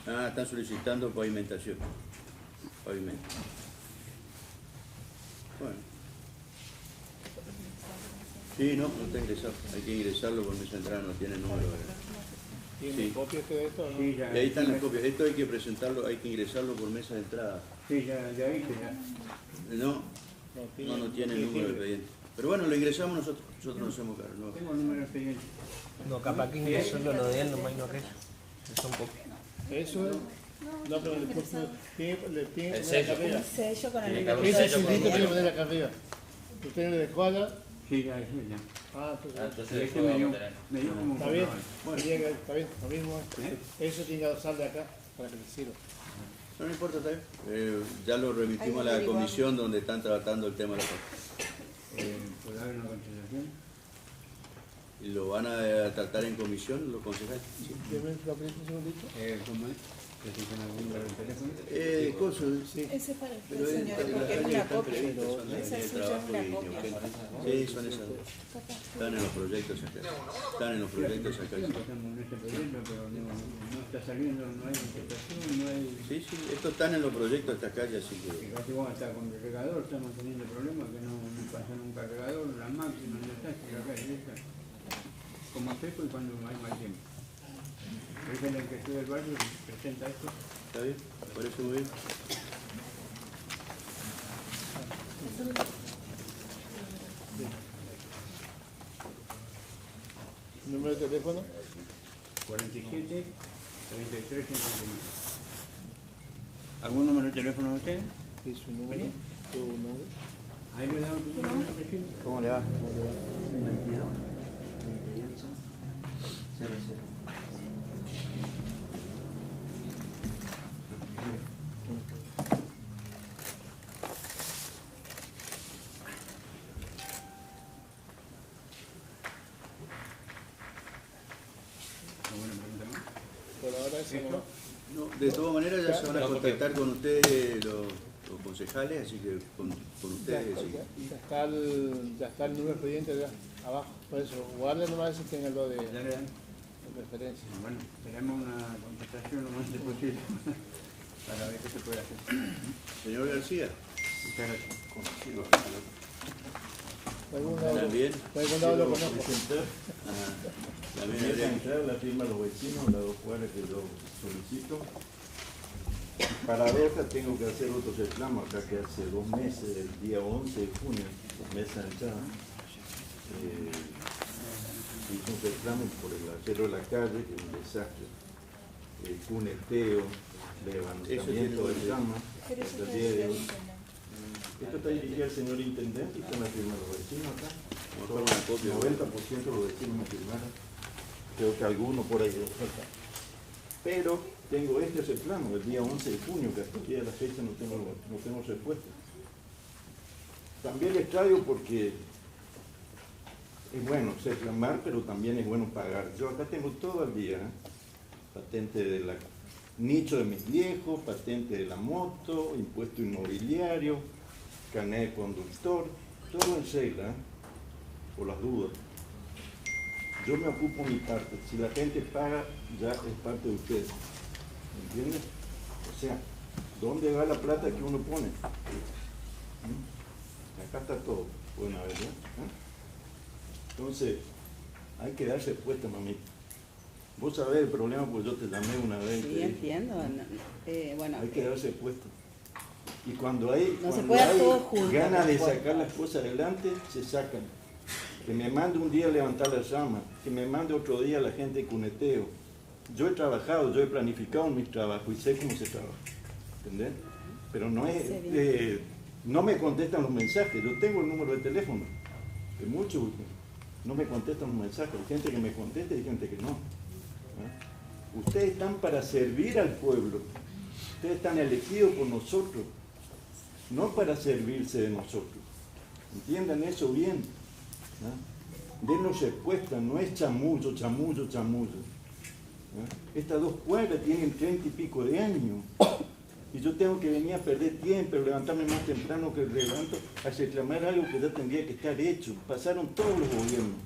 Ah, están solicitando pavimentación. Pavimento. Bueno. Sí, no está ingresado. Hay que ingresarlo por mesa de entrada, no tiene número. ¿Tiene copias de esto o no? Sí, ya. Y ahí están las copias. Esto hay que presentarlo, hay que ingresarlo por mesa de entrada. Sí, ya viste, ya. No tiene el número de expediente. Pero bueno, lo ingresamos nosotros nos hacemos cargo. No. Tengo el número de expediente. No, capaz que ingresó lo de él, nomás no aquello. Son copias. Eso es... No, pero después le tiene que El poner sello. acá arriba. El sello con el Tiene que número. haber un Ese sello con cilindro tiene que el poner acá arriba. Usted no le dejó acá. Sí, ya, sí, ya. Ah, entonces... Entonces Y después me vamos dio, a tener. me dio como... Está bien, Bueno, está bien, lo mismo. Eso tiene que usar de acá para que le sirva. No importa, está bien. Ya lo remitimos a la comisión donde están tratando el tema de la ¿puede haber una contestación? ¿Y lo van a tratar en comisión los concejales? Deme la aprieta un segundito. ¿Cómo es? ¿Necesitan algún número de teléfono? Coso, sí. Ese es para el Pero señor, las porque es áreas una están copia. previstas, son las Esa líneas de suya es trabajo una y copia. Sí, son esas dos. Están en los proyectos acá. Están en los proyectos acá. Estamos en este proyecto, pero no está saliendo, no hay contestación, no hay... Sí, estos están en los proyectos de esta calle, así que... Casi vamos a estar con el cargador, estamos teniendo problemas que no pasan un cargador, la máxima no está, y acá está. Como seco y cuando hay mal tiempo. Es en el que estudia el barrio presenta esto. ¿Está bien? ¿Parece muy bien? ¿Número de teléfono? 47 33 51. ¿Algún número de teléfono de usted? Sí, su número. Tu nombre. Ahí me da tu número, presidente. ¿Cómo le va? 22, 28, 00. ¿Alguna pregunta más? Por ahora eso no. No, de todas maneras ya se van a contactar con ustedes los concejales, así que con ustedes. Sí. Ya está el número de expediente de abajo. Por eso, guarde nomás ese tiene lo de Ya le dan. referencia. Bueno, tenemos una contestación lo más antes posible para ver qué se puede hacer. Señor García, Muchas gracias. Por algún lado, también. por algún lado lo conozco. También Voy a habría- entrar la firma de los vecinos, las 2 cuadras que yo solicito. Paradoja, tengo que hacer otro reclamo acá que hace 2 meses, el día 11 de junio, mesa de entrada. Hice un reclamo por el acero de la calle, que es un desastre. Cuneteo, levantamiento de cama, Pero hasta eso el está día de hoy. diciendo. Esto está dirigido al señor intendente y está en la firma de los vecinos acá. Mejor una copia. 90% de los vecinos me firmaron. Creo que alguno por ahí falta. Pero tengo este reclamo el día 11 de junio, que hasta el día de la fecha no tengo respuesta. También les traigo porque es bueno reclamar, pero también es bueno pagar. Yo acá tengo todo el día, patente de la nicho de mis viejos, patente de la moto, impuesto inmobiliario, carnet de conductor, todo en regla, por las dudas. Yo me ocupo mi parte, si la gente paga, ya es parte de ustedes, ¿entiendes? O sea, ¿dónde va la plata que uno pone? Acá está todo, buena vez, ¿no? Entonces, hay que dar respuesta, mamita. Vos sabés el problema, pues yo te llamé una vez. Sí, entiendo. Bueno, Hay que dar respuesta. Y cuando hay, No se cuando puede hay todo junto, ganas de tampoco. sacar las cosas adelante, se sacan. Que me mande un día a levantar la llama, que me mande otro día la gente de cuneteo. Yo he trabajado, yo he planificado mis trabajos y sé cómo se trabaja. ¿Entendés? Pero no es, no me contestan los mensajes. Yo tengo el número de teléfono de muchos, no me contestan los mensajes. Hay gente que me contesta y hay gente que no. ¿Ah? Ustedes están para servir al pueblo. Ustedes están elegidos por nosotros, no para servirse de nosotros. Entiendan eso bien. ¿Ah? Denos respuesta, no es chamullo, chamullo, chamullo. ¿Ah? Estas 2 cuadras tienen 30 y pico de años. Y yo tengo que venir a perder tiempo, levantarme más temprano que levanto, a reclamar algo que ya tendría que estar hecho. Pasaron todos los gobiernos.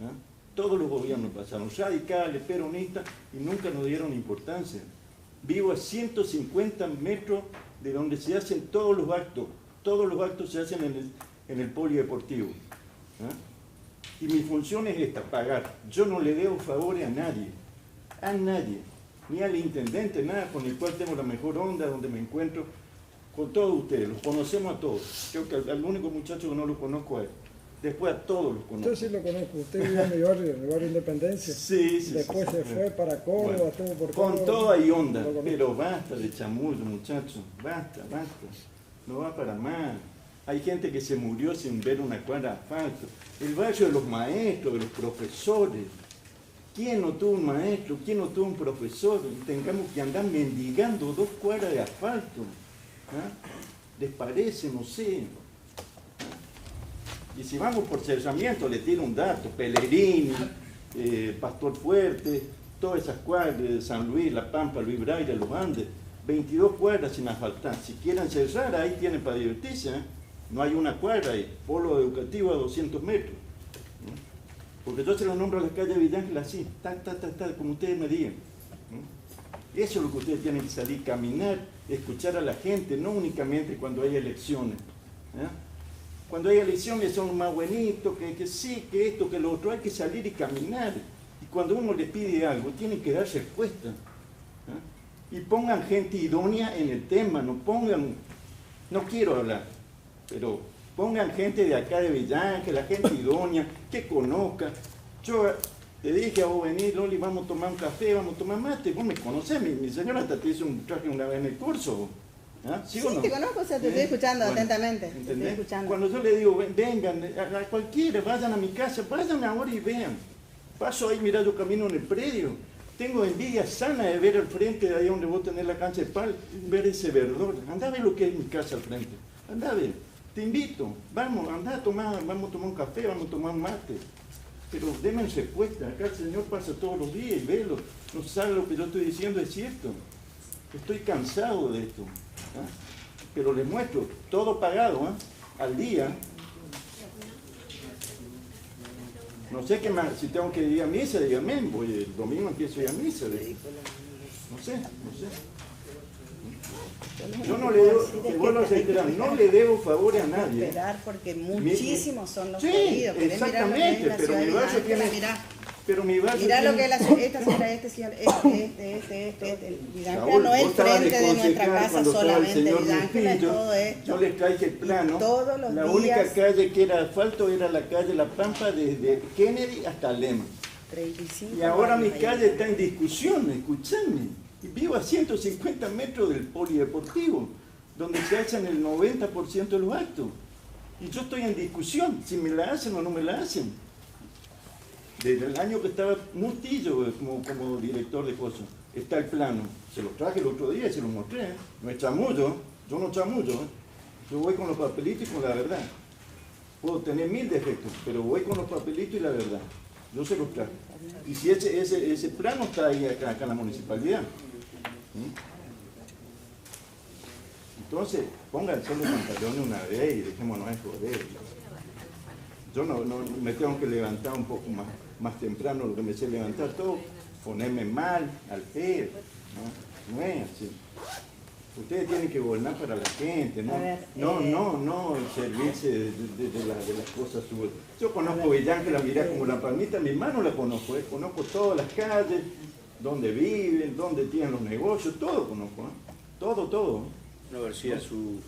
¿Ah? Todos los gobiernos pasaron, radicales, peronistas, y nunca nos dieron importancia. Vivo a 150 metros de donde se hacen todos los actos. Todos los actos se hacen en el polideportivo. ¿Ah? Y mi función es esta, pagar. Yo no le debo favores a nadie, ni al intendente, nada, con el cual tengo la mejor onda, donde me encuentro, con todos ustedes, los conocemos a todos. Creo que al único muchacho que no lo conozco es él. Después a todos los conozco. Yo sí lo conozco, usted vive en mi barrio, en el barrio Independencia. Sí, sí. Después sí, se fue para Córdoba, bueno, estuvo por con Córdoba. todo hay onda, Lo conozco. pero basta de chamullo, muchachos, basta. No va para más. Hay gente que se murió sin ver una cuadra de asfalto. El barrio de los maestros, de los profesores. ¿Quién no tuvo un maestro? ¿Quién no tuvo un profesor? Y tengamos que andar mendigando 2 cuadras de asfalto. ¿Ah? ¿Les parece? No sé. Y si vamos por cerramiento, le tiro un dato. Pellegrini, Pastor Fuerte, todas esas cuadras de San Luis, La Pampa, Luis Braille, Los Andes, 22 cuadras sin asfaltar. Si quieren cerrar, ahí tienen para divertirse. No hay una cuadra ahí. Polo educativo a 200 metros. Porque yo se lo nombro a la calle Villángel así, como ustedes me digan. Eso es lo que ustedes tienen que salir, caminar, escuchar a la gente, no únicamente cuando hay elecciones. Cuando hay elecciones son más buenitos, que sí, que esto, que lo otro, hay que salir y caminar. Y cuando uno le pide algo, tienen que dar respuesta. Y pongan gente idónea en el tema, no quiero hablar, pero pongan gente de acá de Villángel, la gente idónea, que conozca. Yo te dije a vos venir, Loli, vamos a tomar un café, vamos a tomar mate. Vos me conocés, mi señora hasta te hizo un traje una vez en el curso. ¿Sí o no? te conozco, o sea, te estoy escuchando atentamente. Te ¿entendés? estoy escuchando. Cuando yo le digo, vengan, a cualquiera, vayan a mi casa, vayan ahora y vean. Paso ahí, mira, yo camino en el predio. Tengo envidia sana de ver al frente de ahí donde vos tenés la cancha de pal, ver ese verdor. Andá a ver lo que es mi casa al frente. Andá a ver. Te invito, vamos, andá a tomar, vamos a tomar un café, vamos a tomar un mate. Pero denme respuesta, acá el Señor pasa todos los días y velo, no sabe lo que yo estoy diciendo es cierto. Estoy cansado de esto. Pero les muestro, todo pagado, al día. No sé qué más, si tengo que ir a misa, dígame, voy el domingo empiezo a ir a misa. No sé. Yo no le debo, te vuelvo a reiterar, no le debo favor a nadie. Esperar porque muchísimos son los Sí, jodidos. exactamente, pero mi barrio tiene... Pero mi barrio Mirá lo que tiene... esta señora, este señor, este. Vidángela Raúl, no es vos estabas frente de nuestra concejal casa cuando estaba el solamente, señor Vidángela es Lupillo. todo esto. Yo les traje el plano. Todos los la días. única calle que era asfalto era la calle La Pampa desde Kennedy hasta Lema. 35 Y ahora mi años ahí. calle está en discusión, escuchadme. Y vivo a 150 metros del polideportivo, donde se hacen el 90% de los actos. Y yo estoy en discusión, si me la hacen o no me la hacen. Desde el año que estaba Mutillo como director de cosas, está el plano. Se lo traje el otro día y se lo mostré. No es chamullo, yo no chamullo. Yo voy con los papelitos y con la verdad. Puedo tener 1000 defectos, pero voy con los papelitos y la verdad. Yo se los traje. Y si ese plano está ahí acá en la municipalidad. Entonces, pónganse los pantalones una vez y dejémonos de joder. Yo no me tengo que levantar un poco más temprano, lo que me sé levantar todo, ponerme mal, al pedo. No es así. Ustedes tienen que gobernar para la gente, ¿no? No servirse de las cosas suyas. Yo conozco Villángela, mirá como la palmita, mi hermano la conozco, conozco todas las calles, dónde viven, dónde tienen los negocios, todo conozco, todo. No, García, su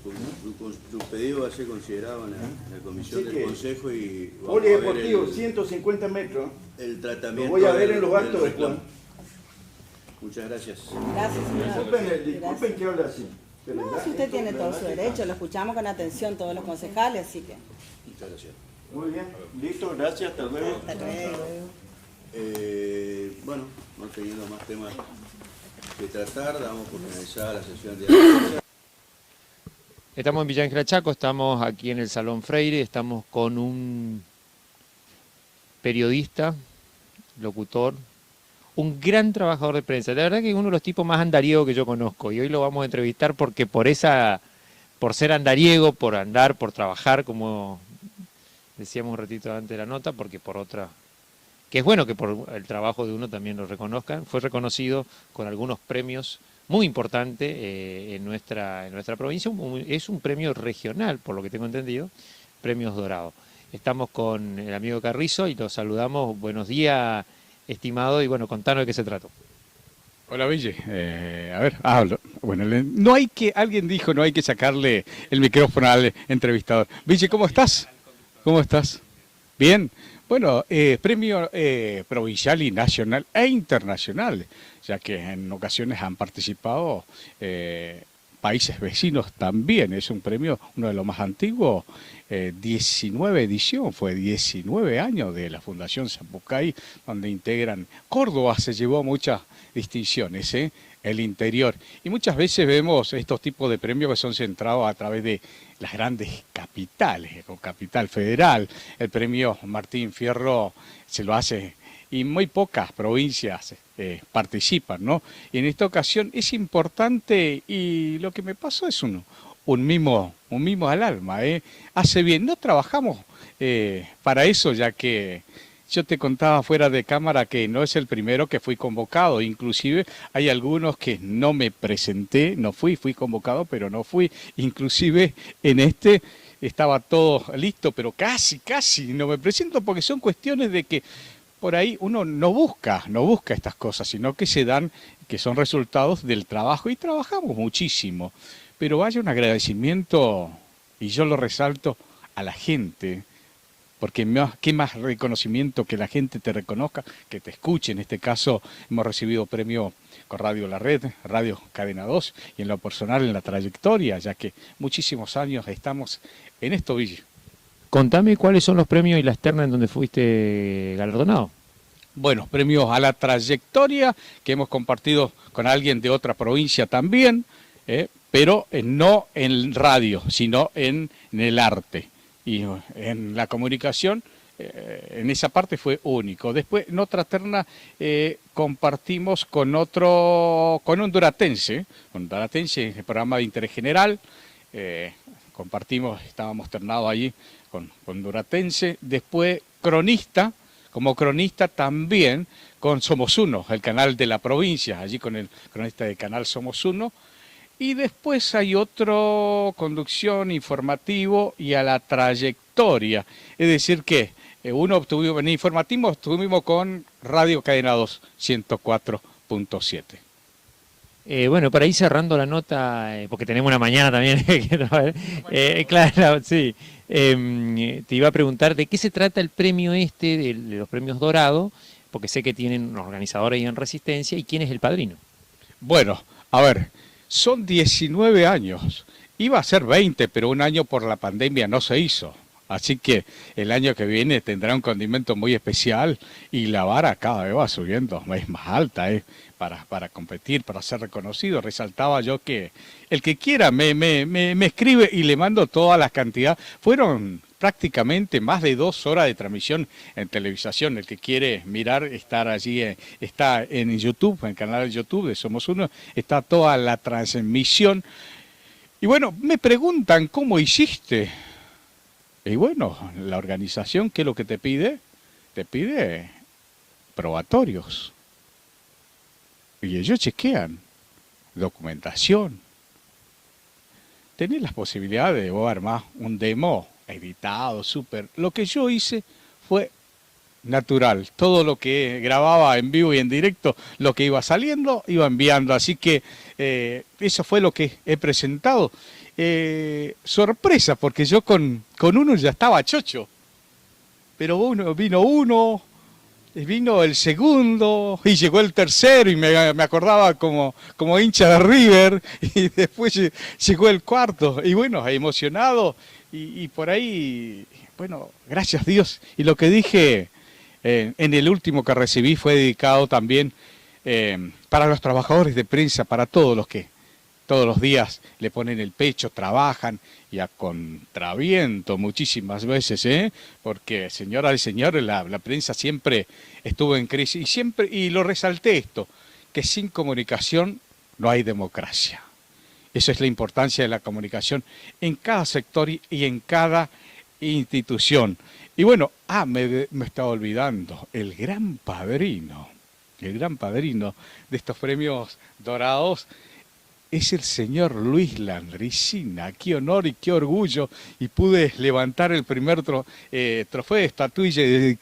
pedido va a ser considerado en la comisión del Consejo y vamos polideportivo, a ver 150 metros. el tratamiento. Lo voy a ver en los del actos después. reclamo. Muchas gracias. Gracias, señor. Disculpen que hable así. Pero No, si usted tiene todo su derecho, lo escuchamos con atención todos los concejales, así que Muchas gracias. Muy bien, listo, gracias, hasta luego. hasta luego. Bueno, no teniendo más temas que tratar, damos por finalizada la sesión de la... Estamos en Villa Ángela Chaco, estamos aquí en el Salón Freire, estamos con un periodista, locutor, un gran trabajador de prensa. La verdad que es uno de los tipos más andariegos que yo conozco y hoy lo vamos a entrevistar porque por ser andariego, por andar, por trabajar, como decíamos un ratito antes de la nota, porque por otra, que es bueno que por el trabajo de uno también lo reconozcan, fue reconocido con algunos premios muy importante en nuestra provincia. Es un premio regional, por lo que tengo entendido, Premios Dorados. Estamos con el amigo Carrizo y lo saludamos. Buenos días, estimado, y bueno, contanos de qué se trata. Hola, Ville. A ver, hablo. Bueno, no hay que, alguien dijo, no hay que sacarle el micrófono al entrevistador. Ville, ¿cómo estás? ¿Cómo estás? Bien. Bueno, premio provincial y nacional e internacional, ya que en ocasiones han participado países vecinos también. Es un premio, uno de los más antiguos, 19 edición, fue 19 años de la Fundación Zapucay, donde integran. Córdoba se llevó muchas distinciones, el interior. Y muchas veces vemos estos tipos de premios que son centrados a través de las grandes capitales, con Capital Federal. El premio Martín Fierro se lo hace y muy pocas provincias participan, ¿no? Y en esta ocasión es importante, y lo que me pasó es un mimo al alma, hace bien. No trabajamos para eso, ya que yo te contaba fuera de cámara que no es el primero que fui convocado, inclusive hay algunos que no me presenté, no fui convocado, pero no fui, inclusive en este estaba todo listo, pero casi no me presento, porque son cuestiones de que por ahí uno no busca estas cosas, sino que se dan, que son resultados del trabajo, y trabajamos muchísimo, pero vaya un agradecimiento, y yo lo resalto, a la gente, porque qué más reconocimiento que la gente te reconozca, que te escuche. En este caso hemos recibido premio con Radio La Red, Radio Cadena 2, y en lo personal en la trayectoria, ya que muchísimos años estamos en esto, Ville. Contame cuáles son los premios y las ternas en donde fuiste galardonado. Bueno, premios a la trayectoria que hemos compartido con alguien de otra provincia también, pero no en radio, sino en el arte. Y en la comunicación, en esa parte fue único. Después, en otra terna, compartimos con un duratense, en el programa de interés general. Compartimos, estábamos ternados allí con duratense. Después, cronista, como cronista también con Somos Uno, el canal de la provincia, allí con el cronista del canal Somos Uno. Y después hay otro, conducción, informativo y a la trayectoria. Es decir que uno obtuvimos, en informativo estuvimos con Radio Cadena 2, 104.7. Bueno, para ir cerrando la nota, porque tenemos una mañana también, claro, sí. Te iba a preguntar de qué se trata el premio de los premios Dorados, porque sé que tienen un organizador ahí en Resistencia, y quién es el padrino. Bueno, a ver. Son 19 años, iba a ser 20, pero un año por la pandemia no se hizo. Así que el año que viene tendrá un condimento muy especial, y la vara cada vez va subiendo, es más alta para competir, para ser reconocido. Resaltaba yo que el que quiera me escribe y le mando todas las cantidades. Fueron prácticamente más de 2 horas de transmisión en televisación. El que quiere mirar, estar allí, está en YouTube, en el canal de YouTube de Somos Uno, está toda la transmisión. Y bueno, me preguntan cómo hiciste. Y bueno, la organización, ¿qué es lo que te pide? Te pide probatorios. Y ellos chequean documentación. Tenés las posibilidades de vos armar un demo editado, súper. Lo que yo hice fue natural. Todo lo que grababa en vivo y en directo, lo que iba saliendo, iba enviando. Así que eso fue lo que he presentado. Sorpresa, porque yo con uno ya estaba chocho. Pero vino el segundo y llegó el tercero, y me acordaba como hincha de River, y después llegó el cuarto, y bueno, emocionado, y por ahí, bueno, gracias a Dios. Y lo que dije en el último que recibí fue dedicado también para los trabajadores de prensa, para todos los que todos los días le ponen el pecho, trabajan, y a contraviento muchísimas veces, porque, señoras y señores, la prensa siempre estuvo en crisis, y lo resalté esto, que sin comunicación no hay democracia. Esa es la importancia de la comunicación en cada sector y en cada institución. Y bueno, me estaba olvidando, el gran padrino de estos premios dorados es el señor Luis Landricina. Qué honor y qué orgullo. Y pude levantar el primer trofeo de estatuilla y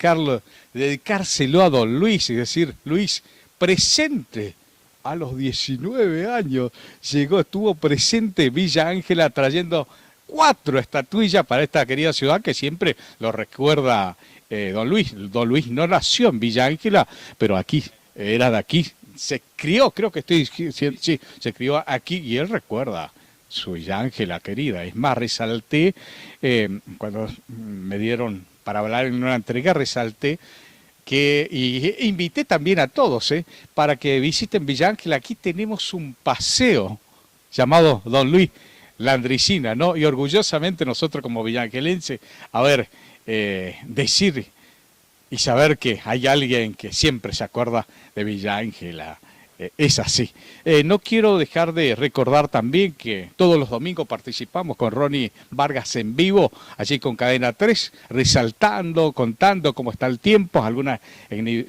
dedicárselo a don Luis. Es decir, Luis, presente a los 19 años, estuvo presente Villa Ángela trayendo 4 estatuillas para esta querida ciudad que siempre lo recuerda don Luis. Don Luis no nació en Villa Ángela, pero aquí, era de aquí. Se crió, creo que sí, se crió aquí y él recuerda su Villa Ángela querida. Es más, resalté, cuando me dieron para hablar en una entrega, resalté y invité también a todos para que visiten Villa Ángela. Aquí tenemos un paseo llamado Don Luis Landricina, ¿no? Y orgullosamente nosotros como villangelenses, a ver, decir y saber que hay alguien que siempre se acuerda de Villa Ángela. Es así. No quiero dejar de recordar también que todos los domingos participamos con Ronnie Vargas en vivo, allí con Cadena 3, resaltando, contando cómo está el tiempo, algunas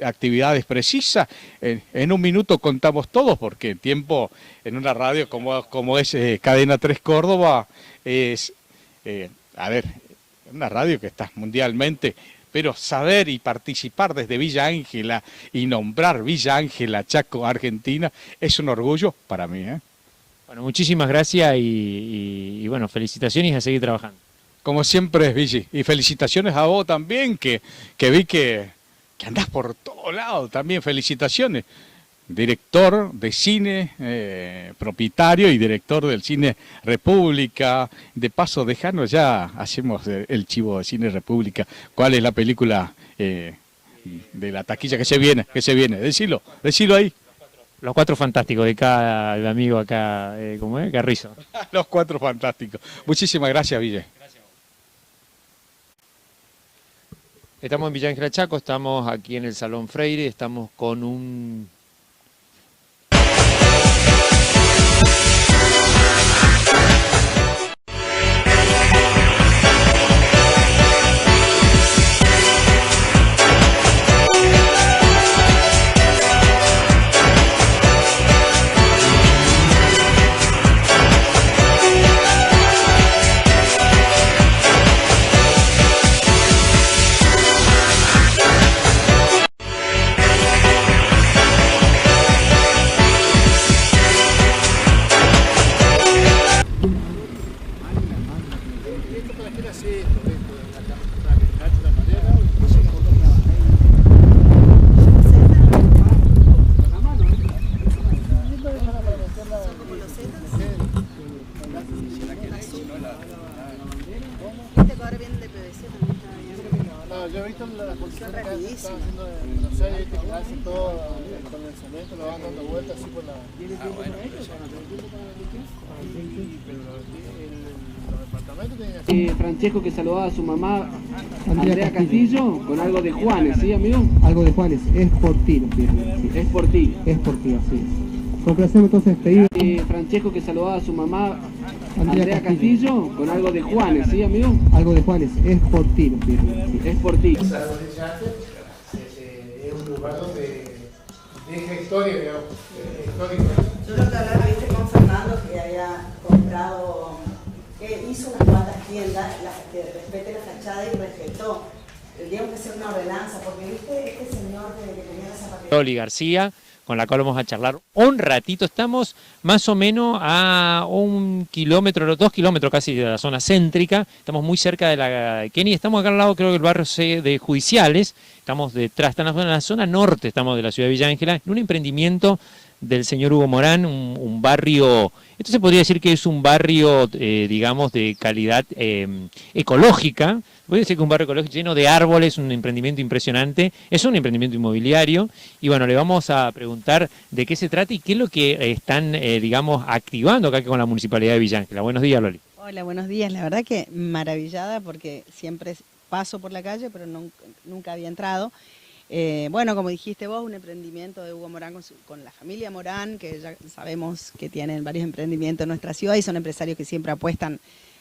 actividades precisas. En un minuto contamos todos, porque el tiempo en una radio como es Cadena 3 Córdoba es, una radio que está mundialmente. Pero saber y participar desde Villa Ángela y nombrar Villa Ángela, Chaco, Argentina, es un orgullo para mí. Bueno, muchísimas gracias y bueno, felicitaciones y a seguir trabajando. Como siempre, Villa, y felicitaciones a vos también, que vi que andás por todos lados también, felicitaciones. Director de cine, propietario y director del Cine República. De paso, dejanos ya, hacemos el chivo de Cine República. ¿Cuál es la película de la taquilla que se viene? Decilo ahí. Los 4 fantásticos de cada el amigo acá, ¿cómo es? Carrizo. Los 4 fantásticos. Muchísimas gracias, Ville. Estamos en Villa Ángela Chaco, estamos aquí en el Salón Freire, estamos con un... Yo he visto la posición que están haciendo, no sé, viste que hacen todo con el cemento, lo van dando vueltas así por la... Francesco que saludaba a su mamá Andrea Castillo con algo de Juanes, ¿sí, amigo? Algo de Juanes, es por ti, sí. Es por ti. Es por ti, así es. Con placer entonces pedir. Francesco que saludaba a su mamá Andrea Castillo con algo de Juanes, ¿sí, amigo? Algo de Juanes, es por ti, sí. Es por ti. Es un lugar donde deja historia, digamos, histórica. Yo lo que hablaba, viste, con Fernando, que había comprado, que hizo unas cuantas tiendas, que respete la fachada y respetó. Tendríamos que hacer una ordenanza, porque viste este señor que tenía la zapatería. Oli García, con la cual vamos a charlar un ratito. Estamos más o menos a 1 kilómetro, 2 kilómetros casi de la zona céntrica. Estamos muy cerca de la Kenia. Estamos acá al lado, creo que el barrio de Judiciales. Estamos detrás, en la zona norte, estamos de la ciudad de Villa Ángela, en un emprendimiento del señor Hugo Morán, un barrio, esto se podría decir que es un barrio, digamos, de calidad ecológica. Podría decir que un barrio ecológico lleno de árboles, un emprendimiento impresionante, es un emprendimiento inmobiliario, y bueno, le vamos a preguntar de qué se trata y qué es lo que están, digamos, activando acá con la Municipalidad de Villa Ángela. Buenos días, Loli. Hola, buenos días. La verdad que maravillada porque siempre paso por la calle, pero nunca había entrado. Bueno, como dijiste vos, un emprendimiento de Hugo Morán con la familia Morán, que ya sabemos que tienen varios emprendimientos en nuestra ciudad y son empresarios que siempre apuestan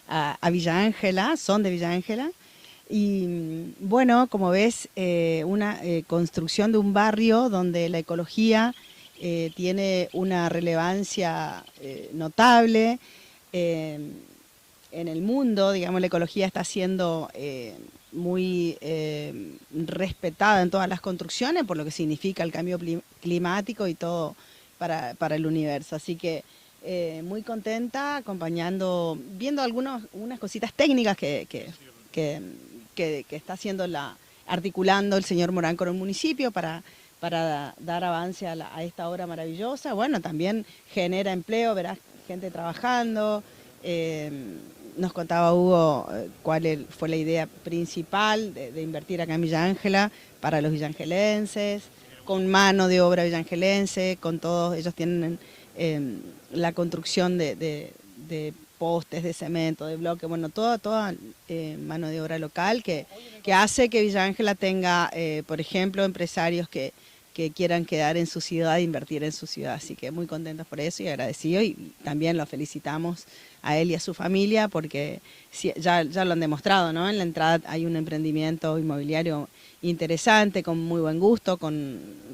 a Villa Ángela, son de Villa Ángela. Y bueno, como ves, una construcción de un barrio donde la ecología tiene una relevancia notable en el mundo. Digamos, la ecología está siendo muy respetada en todas las construcciones por lo que significa el cambio climático y todo para el universo. Así que muy contenta acompañando, viendo unas cositas técnicas que está haciendo articulando el señor Morán con el municipio para dar avance a esta obra maravillosa. Bueno, también genera empleo, verás gente trabajando. Nos contaba Hugo cuál fue la idea principal de invertir acá en Villa Ángela para los villangelenses, con mano de obra villangelense, con todos, ellos tienen la construcción de postes, de cemento, de bloque, bueno, toda mano de obra local que hace que Villa Ángela tenga, por ejemplo, empresarios que quieran quedar en su ciudad e invertir en su ciudad. Así que muy contentos por eso y agradecidos, y también lo felicitamos a él y a su familia porque ya lo han demostrado, ¿no? En la entrada hay un emprendimiento inmobiliario interesante, con muy buen gusto,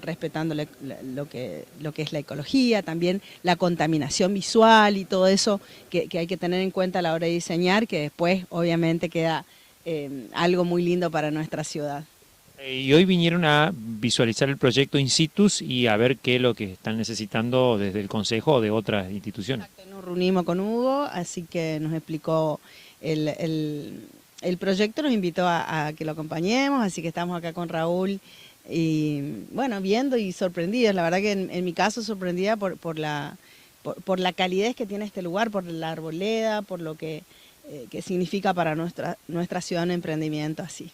respetando lo que es la ecología, también la contaminación visual y todo eso que hay que tener en cuenta a la hora de diseñar, que después obviamente queda algo muy lindo para nuestra ciudad. Y hoy vinieron a visualizar el proyecto in situ y a ver qué es lo que están necesitando desde el Consejo o de otras instituciones. Exacto, nos reunimos con Hugo, así que nos explicó el proyecto, nos invitó a que lo acompañemos, así que estamos acá con Raúl y bueno, viendo y sorprendidos. La verdad que en mi caso sorprendida por la calidez que tiene este lugar, por la arboleda, por lo que significa para nuestra ciudad un emprendimiento así.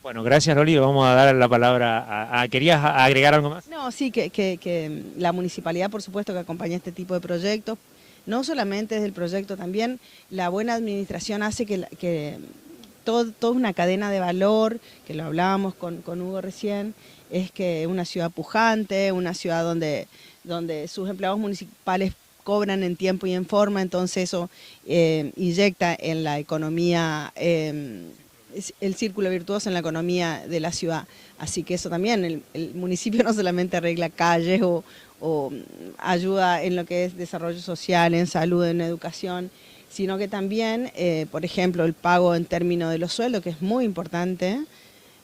Bueno, gracias Loli, vamos a dar la palabra ¿querías agregar algo más? No, sí, que la municipalidad por supuesto que acompaña este tipo de proyectos, no solamente desde el proyecto, también la buena administración hace que todo una cadena de valor, que lo hablábamos con Hugo recién, es que una ciudad pujante, una ciudad donde sus empleados municipales cobran en tiempo y en forma, entonces eso inyecta en la economía, el círculo virtuoso en la economía de la ciudad. Así que eso también, el municipio no solamente arregla calles o ayuda en lo que es desarrollo social, en salud, en educación, sino que también, por ejemplo, el pago en términos de los sueldos, que es muy importante,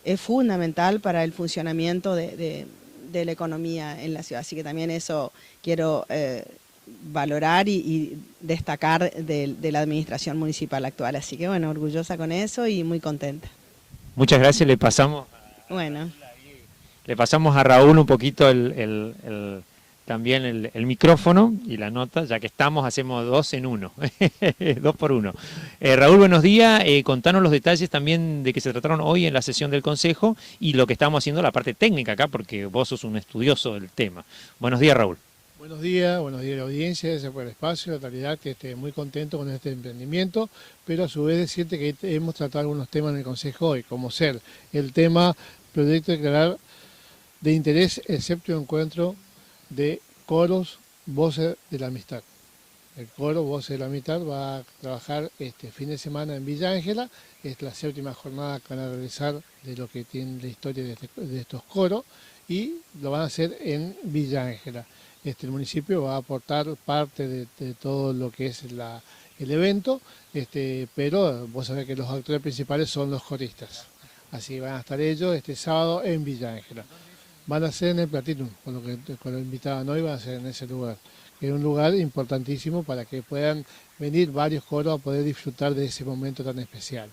es fundamental para el funcionamiento de la economía en la ciudad. Así que también eso quiero valorar y destacar de la administración municipal actual. Así que bueno, orgullosa con eso y muy contenta. Muchas gracias, le pasamos a Raúl un poquito también el micrófono y la nota, ya que hacemos 2 en 1, 2 por 1. Raúl, buenos días, contanos los detalles también de que se trataron hoy en la sesión del Consejo y lo que estamos haciendo la parte técnica acá, porque vos sos un estudioso del tema. Buenos días, Raúl. Buenos días a la audiencia, gracias por el espacio, la realidad que esté muy contento con este emprendimiento, pero a su vez decirte que hemos tratado algunos temas en el Consejo hoy, como ser el tema proyecto de declarar de interés el 7º encuentro de coros Voces de la Amistad. El coro Voces de la Amistad va a trabajar este fin de semana en Villa Ángela, es la 7ª jornada que van a realizar de lo que tiene la historia de estos coros y lo van a hacer en Villa Ángela. El municipio va a aportar parte de todo lo que es el evento, pero vos sabés que los actores principales son los coristas. Así van a estar ellos este sábado en Villa Ángela. Van a ser en el Platinum, con lo invitaban hoy, van a ser en ese lugar, que es un lugar importantísimo para que puedan venir varios coros a poder disfrutar de ese momento tan especial.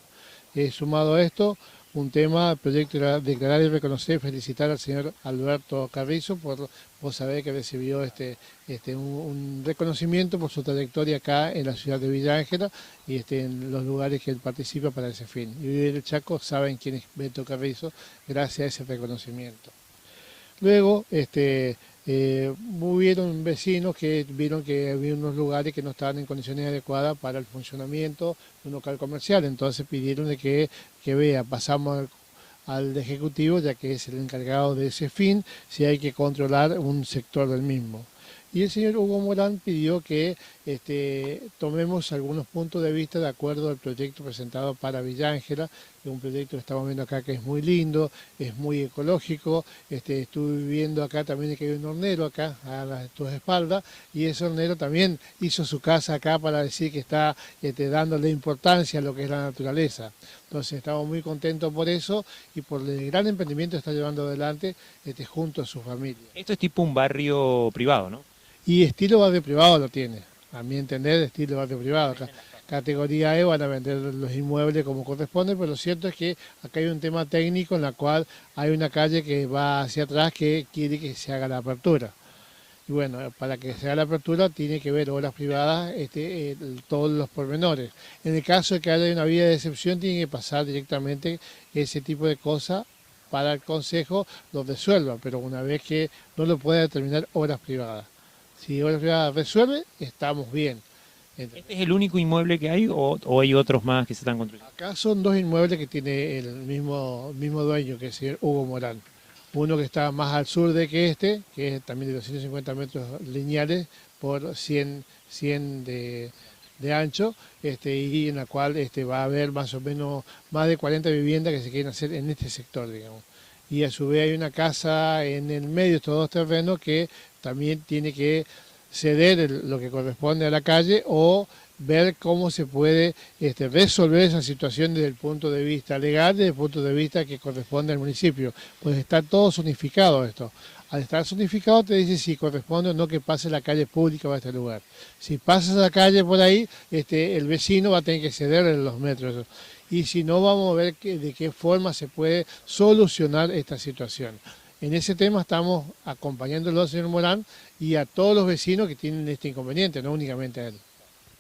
Sumado a esto, un tema, el proyecto era declarar y reconocer y felicitar al señor Alberto Carrizo por, vos sabés que recibió un reconocimiento por su trayectoria acá en la ciudad de Villa Ángela y en los lugares que él participa para ese fin. Y Vivir el Chaco saben quién es Beto Carrizo gracias a ese reconocimiento. Luego, hubieron vecinos que vieron que había unos lugares que no estaban en condiciones adecuadas para el funcionamiento de un local comercial, entonces pidieron de que pasamos al Ejecutivo, ya que es el encargado de ese fin, si hay que controlar un sector del mismo. Y el señor Hugo Morán pidió que tomemos algunos puntos de vista de acuerdo al proyecto presentado para Villa Ángela, que es un proyecto que estamos viendo acá que es muy lindo, es muy ecológico. Estuve viendo acá también que hay un hornero acá a tus espaldas, y ese hornero también hizo su casa acá para decir que está dándole importancia a lo que es la naturaleza. Entonces estamos muy contentos por eso y por el gran emprendimiento que está llevando adelante junto a su familia. Esto es tipo un barrio privado, ¿no? Y estilo barrio privado lo tiene, a mi entender, estilo barrio privado. Acá, categoría E, van a vender los inmuebles como corresponde, pero lo cierto es que acá hay un tema técnico en la cual hay una calle que va hacia atrás que quiere que se haga la apertura. Y bueno, para que se haga la apertura tiene que ver obras privadas, todos los pormenores. En el caso de que haya una vía de excepción, tiene que pasar directamente ese tipo de cosas para el Consejo lo resuelva, pero una vez que no lo pueda determinar obras privadas. Si obras privadas resuelve, estamos bien. ¿Este es el único inmueble que hay o hay otros más que se están construyendo? Acá son dos inmuebles que tiene el mismo dueño, que es el Hugo Morán. Uno que está más al sur que es también de 250 metros lineales por 100 de ancho, y en la cual va a haber más o menos más de 40 viviendas que se quieren hacer en este sector, digamos. Y a su vez hay una casa en el medio de estos dos terrenos que también tiene que ceder lo que corresponde a la calle o ver cómo se puede resolver esa situación desde el punto de vista legal, desde el punto de vista que corresponde al municipio. Pues está todo zonificado esto. Al estar zonificado te dice si corresponde o no que pase la calle pública a este lugar. Si pasas la calle por ahí, el vecino va a tener que ceder en los metros. Y si no, vamos a ver de qué forma se puede solucionar esta situación. En ese tema estamos acompañándolo al señor Morán y a todos los vecinos que tienen este inconveniente, no únicamente a él.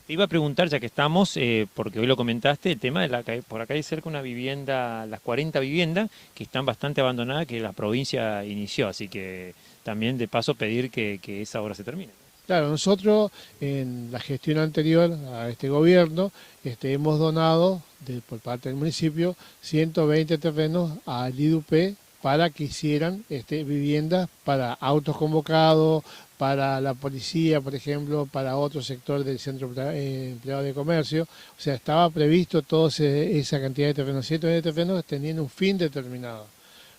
Te iba a preguntar, ya que estamos, porque hoy lo comentaste, el tema de por acá hay cerca una vivienda, las 40 viviendas que están bastante abandonadas, que la provincia inició, así que también de paso pedir que esa obra se termine. Claro, nosotros en la gestión anterior a este gobierno hemos donado por parte del municipio 120 terrenos al IDUP para que hicieran viviendas para autos convocados, para la policía, por ejemplo, para otro sector del centro empleado de comercio. O sea, estaba previsto toda esa cantidad de terrenos, 120 terrenos que tenían un fin determinado.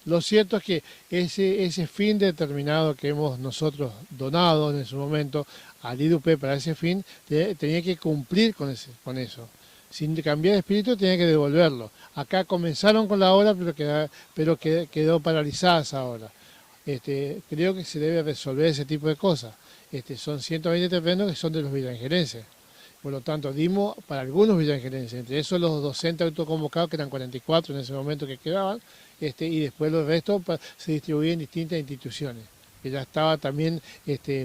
Lo cierto es que ese fin determinado que hemos nosotros donado en su momento al IDUP para ese fin, tenía que cumplir con eso. Sin cambiar de espíritu tenía que devolverlo. Acá comenzaron con la obra, pero quedó paralizada esa obra. Creo que se debe resolver ese tipo de cosas. Son 120 terrenos que son de los villangerenses. Por lo tanto, dimos para algunos villangerenses, entre esos los docentes autoconvocados, que eran 44 en ese momento que quedaban, y después los restos se distribuían en distintas instituciones, que ya estaba también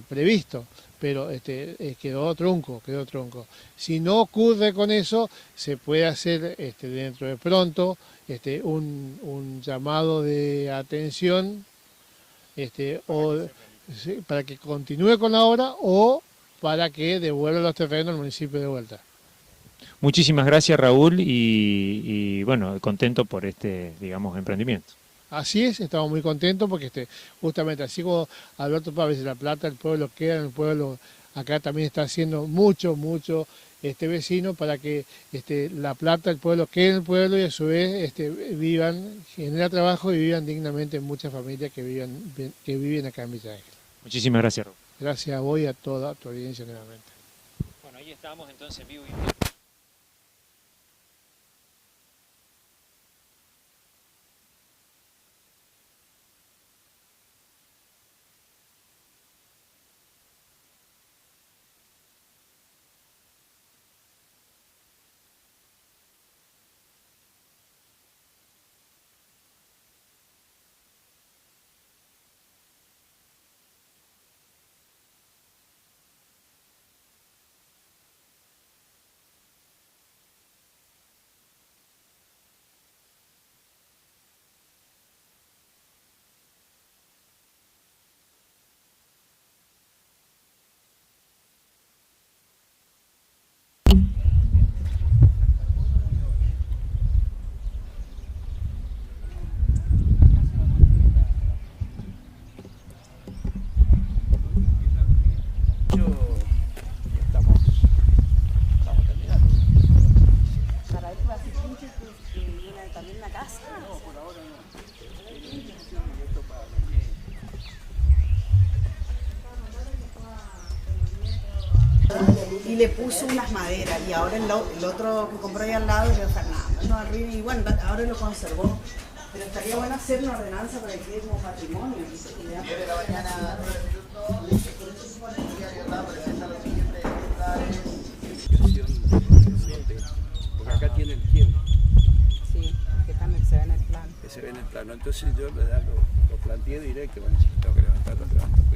previsto, pero quedó tronco. Si no ocurre con eso, se puede hacer dentro de pronto un llamado de atención para que continúe con la obra o para que devuelva los terrenos al municipio de vuelta. Muchísimas gracias, Raúl, y bueno, contento por digamos, emprendimiento. Así es, estamos muy contentos porque justamente así como Alberto Pávez de La Plata, el pueblo queda en el pueblo, acá también está haciendo mucho vecino para que La Plata, el pueblo quede en el pueblo y a su vez genera trabajo y vivan dignamente muchas familias que viven acá en Villa Ángel. Muchísimas gracias, Raúl. Gracias a vos y a toda tu audiencia nuevamente. Bueno, ahí estamos entonces en vivo y en directo. Para esto así, también y le puso unas maderas, y ahora el otro que compró ahí al lado es de Fernando, no, arriba, y bueno, ahora lo conservó. Pero estaría bueno hacer una ordenanza para que quede como patrimonio. Porque acá tiene el tiempo. Sí, que también se ve en el plano. Que se ve en el plano. Entonces yo lo planteé directo, bueno, si tengo que levantarlo, levanto.